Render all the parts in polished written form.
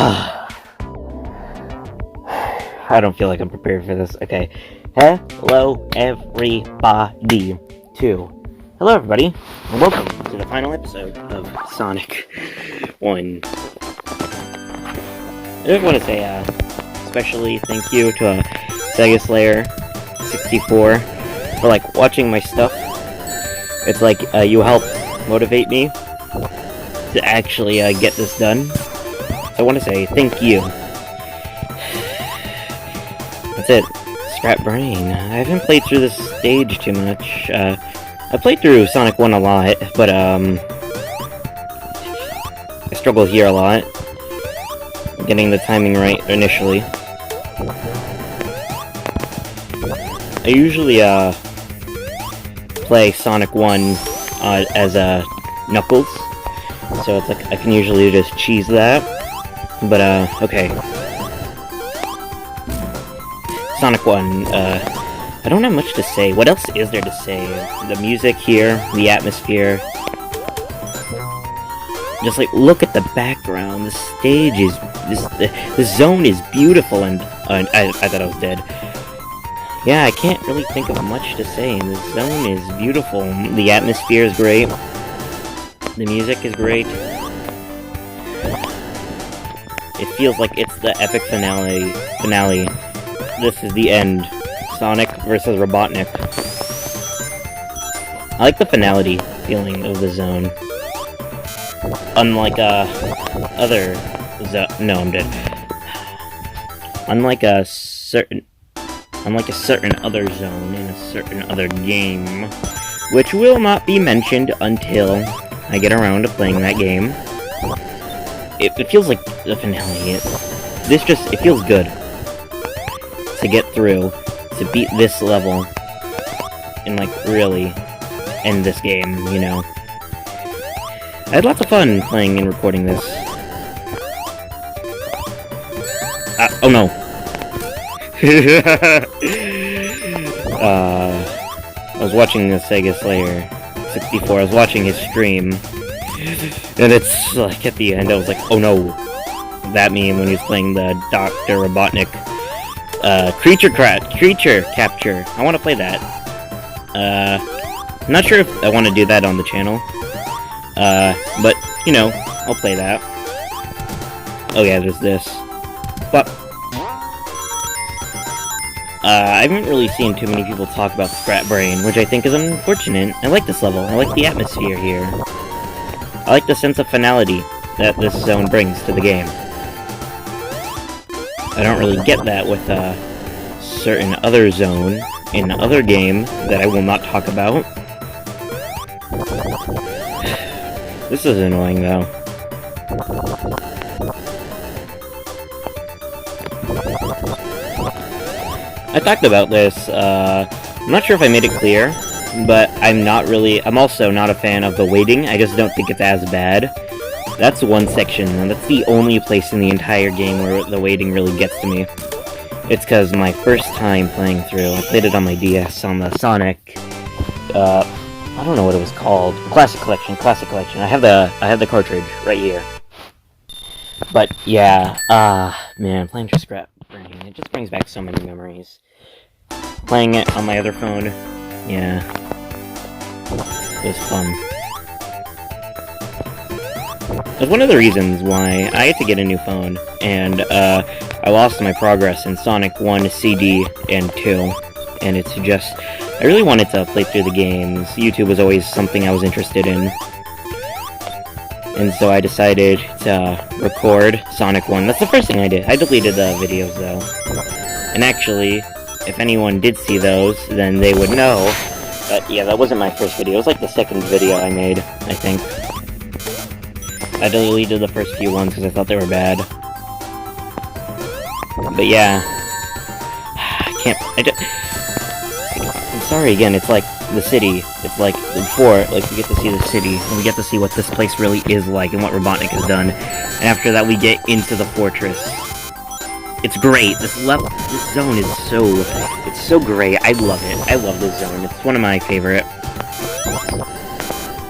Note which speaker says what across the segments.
Speaker 1: I don't feel like I'm prepared for this. Okay. Hello, everybody. Hello, everybody, and welcome to the final episode of Sonic 1. I just want to say, especially thank you to Sega Slayer 64 for, watching my stuff. It's like, you helped motivate me to actually, get this done. So I want to say thank you. That's it. Scrap Brain. I haven't played through this stage too much. I played through Sonic 1 a lot, but, I struggle here a lot. Getting the timing right initially. I usually, play Sonic 1, as, Knuckles. So it's like, I can usually just cheese that. But, okay. Sonic 1, I don't have much to say. What else is there to say? The music here, the atmosphere. Just, look at the background. The stage is... The zone is beautiful, and... I thought I was dead. Yeah, I can't really think of much to say. The zone is beautiful. The atmosphere is great. The music is great. It feels like it's the epic finale. This is the end. Sonic versus Robotnik. I like the finality feeling of the zone. Unlike, other no, I'm dead. Unlike a certain other zone in a certain other game, which will not be mentioned until I get around to playing that game. It feels like the finale. It feels good to get through, to beat this level, and, really end this game, you know. I had lots of fun playing and recording this. Oh no! I was watching the Sega Slayer 64, I was watching his stream, and it's, at the end, I was like, oh no! That meme when he was playing the Dr. Robotnik, creature capture. I want to play that. I'm not sure if I want to do that on the channel. But, you know, I'll play that. Oh yeah, there's this. But, I haven't really seen too many people talk about Scrap Brain, which I think is unfortunate. I like this level. I like the atmosphere here. I like the sense of finality that this zone brings to the game. I don't really get that with a certain other zone in another game that I will not talk about. This is annoying, though. I talked about this, I'm not sure if I made it clear, but I'm also not a fan of the waiting. I just don't think it's as bad. That's one section, and that's the only place in the entire game where the waiting really gets to me. It's because my first time playing through, I played it on my DS on the Sonic, I don't know what it was called. Classic Collection. I have the cartridge right here. But yeah, man, playing through Scrap Brain, it just brings back so many memories. Playing it on my other phone, yeah, it was fun. That's one of the reasons why I had to get a new phone, and I lost my progress in Sonic 1 CD and 2, and it's just, I really wanted to play through the games. YouTube was always something I was interested in, and so I decided to record Sonic 1. That's the first thing I did. I deleted the videos, though, and actually, if anyone did see those, then they would know that, yeah, that wasn't my first video. It was like the second video I made, I think. I deleted the first few ones because I thought they were bad. But yeah. I'm sorry again, it's like the city. It's like before, we get to see the city, and we get to see what this place really is like and what Robotnik has done. And after that, we get into the fortress. It's great. This zone is so great. I love it. I love this zone. It's one of my favorite.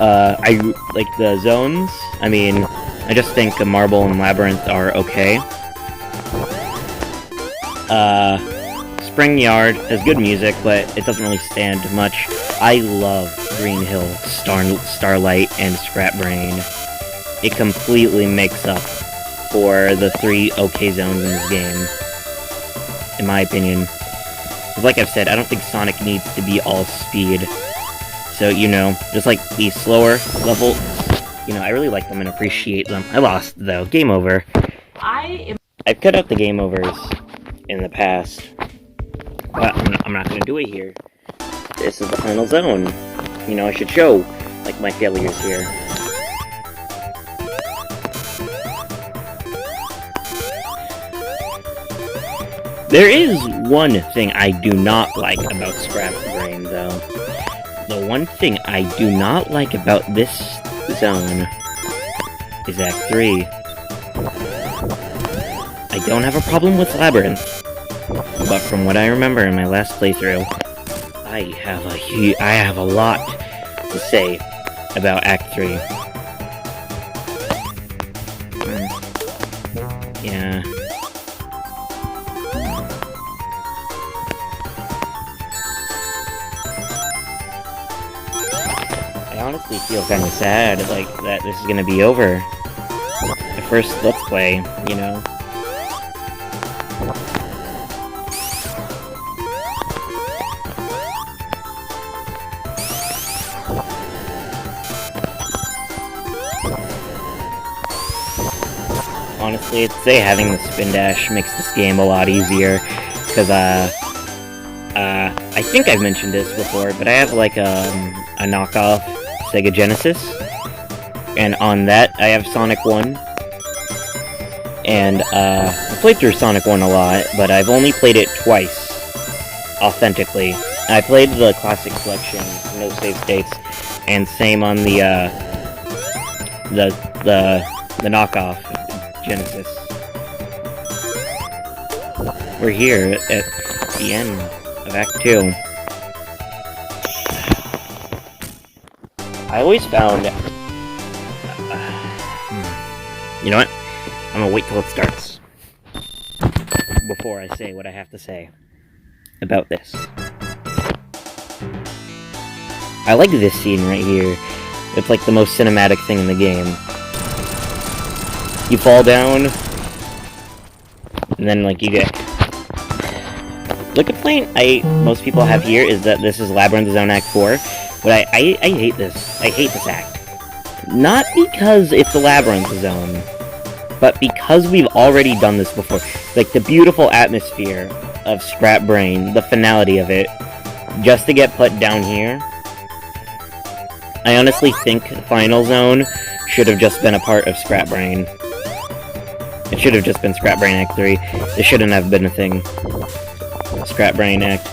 Speaker 1: I like the zones. I mean, I just think Marble and Labyrinth are okay. Spring Yard has good music, but it doesn't really stand much. I love Green Hill, Starlight, and Scrap Brain. It completely makes up for the 3 okay zones in this game, in my opinion. Because like I've said, I don't think Sonic needs to be all speed. So, you know, just like the slower level, you know, I really like them and appreciate them. I lost, though. Game over. I've cut out the game overs in the past, but I'm not gonna do it here. This is the final zone. You know, I should show, like, my failures here. There is one thing I do not like about Scrap Brain, though. The one thing I do not like about this zone is Act 3. I don't have a problem with Labyrinth, but from what I remember in my last playthrough, I have a lot to say about Act 3. Yeah. I honestly feel kind of sad, like, that this is gonna be over. The first Let's Play, you know? Honestly, I'd say having the spin dash makes this game a lot easier, because, I think I've mentioned this before, but I have, like, a knockoff Sega Genesis, and on that, I have Sonic 1, and, I played through Sonic 1 a lot, but I've only played it twice, authentically. I played the Classic Collection, no save states, and same on the knockoff Genesis. We're here at the end of Act 2. I always found... you know what? I'm gonna wait till it starts before I say what I have to say about this. I like this scene right here. It's like the most cinematic thing in the game. You fall down, and then, like, you get... The complaint most people have here is that this is Labyrinth Zone Act 4, but I hate this. I hate this act. Not because it's a Labyrinth Zone, but because we've already done this before. Like, the beautiful atmosphere of Scrap Brain, the finality of it, just to get put down here. I honestly think Final Zone should have just been a part of Scrap Brain. It should have just been Scrap Brain Act 3. It shouldn't have been a thing. Scrap Brain Act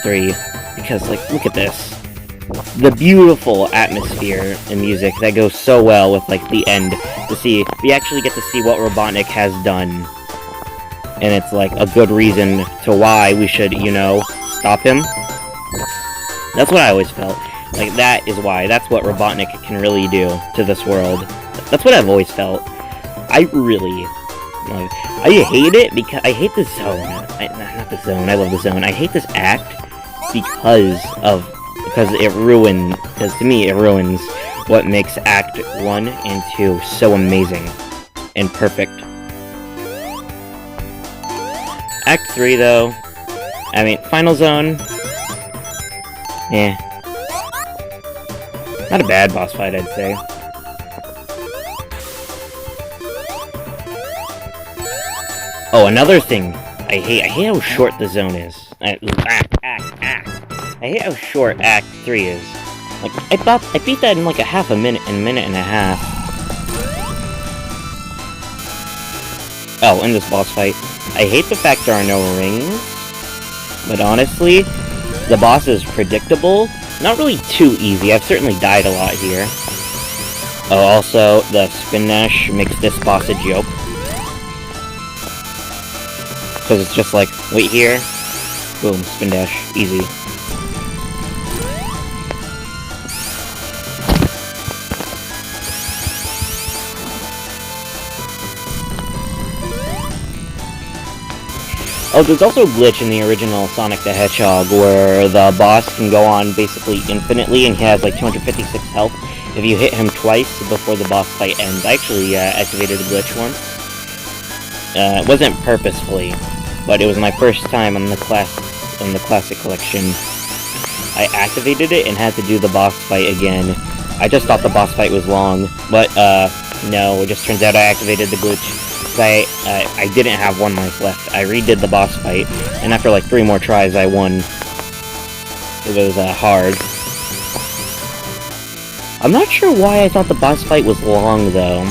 Speaker 1: 3. Because, like, look at this. The beautiful atmosphere and music that goes so well with, like, the end. To see, we actually get to see what Robotnik has done. And it's, like, a good reason to why we should, you know, stop him. That's what I always felt. Like, that is why. That's what Robotnik can really do to this world. That's what I've always felt. I really... like, I hate it because... I hate the zone. Not the zone. I love the zone. I hate this act because it ruins... Because to me, it ruins what makes Act 1 and 2 so amazing and perfect. Act 3, though... I mean, Final Zone... yeah. Not a bad boss fight, I'd say. Oh, another thing I hate how short the zone is. I hate how short Act 3 is. Like, I beat that in like a minute and a half. Oh, in this boss fight. I hate the fact there are no rings, but honestly, the boss is predictable. Not really too easy. I've certainly died a lot here. Oh, also, the Spin Dash makes this boss a joke. Because it's just like, wait here, boom, Spin Dash, easy. Oh, there's also a glitch in the original Sonic the Hedgehog where the boss can go on basically infinitely and he has like 256 health if you hit him twice before the boss fight ends. I actually activated the glitch once. It wasn't purposefully, but it was my first time on the Classic Collection. I activated it and had to do the boss fight again. I just thought the boss fight was long, but no, it just turns out I activated the glitch. I didn't have one life left. I redid the boss fight, and after like 3 more tries, I won. It was hard. I'm not sure why I thought the boss fight was long, though.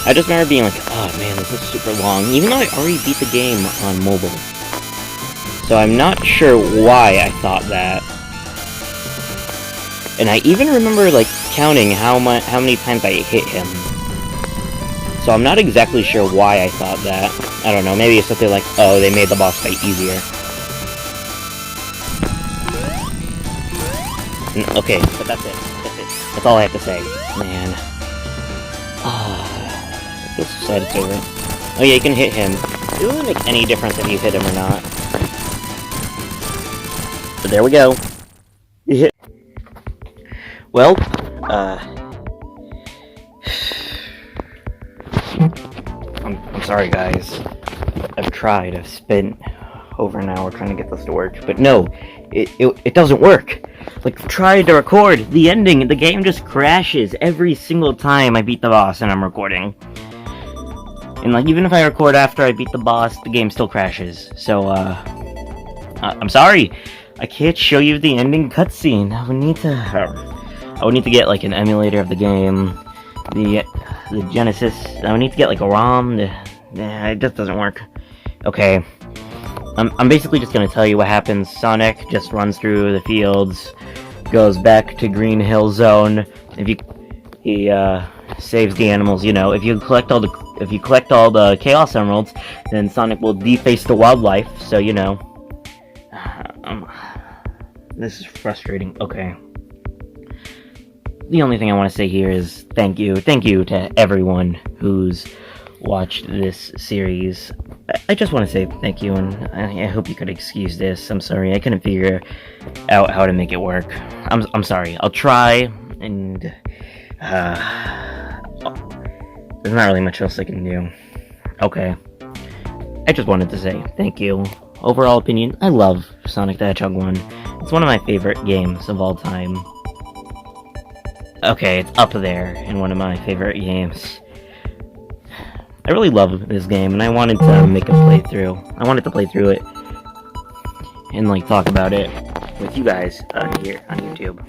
Speaker 1: I just remember being like, oh man, this is super long, even though I already beat the game on mobile. So I'm not sure why I thought that. And I even remember, like, counting how many times I hit him. So I'm not exactly sure why I thought that. I don't know, maybe it's something like, oh, they made the boss fight easier. Okay, but that's it. That's it. That's all I have to say. Man. I feel so sad it's over. Oh yeah, you can hit him. It doesn't make any difference if you hit him or not. But there we go. Well, I'm sorry, guys. I've tried. I've spent over an hour trying to get this to work, but no, it doesn't work. Like, tried to record the ending, the game just crashes every single time I beat the boss and I'm recording. And like, even if I record after I beat the boss, the game still crashes. So, I'm sorry. I can't show you the ending cutscene. I would need to get like an emulator of the game, the Genesis. I would need to get like a ROM. It just doesn't work. Okay, I'm basically just gonna tell you what happens. Sonic just runs through the fields, goes back to Green Hill Zone. He saves the animals. You know, if you collect all the Chaos Emeralds, then Sonic will deface the wildlife. So you know, this is frustrating. Okay. The only thing I want to say here is thank you to everyone who's watched this series. I just want to say thank you, and I hope you could excuse this. I'm sorry, I couldn't figure out how to make it work. I'm sorry. I'll try, and there's not really much else I can do. Okay. I just wanted to say thank you. Overall opinion, I love Sonic the Hedgehog 1. It's one of my favorite games of all time. Okay, it's up there in one of my favorite games. I really love this game, and I wanted to make a playthrough. I wanted to play through it and like talk about it with you guys here on YouTube.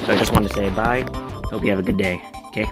Speaker 1: So I just wanted to say bye. Hope you have a good day. Okay.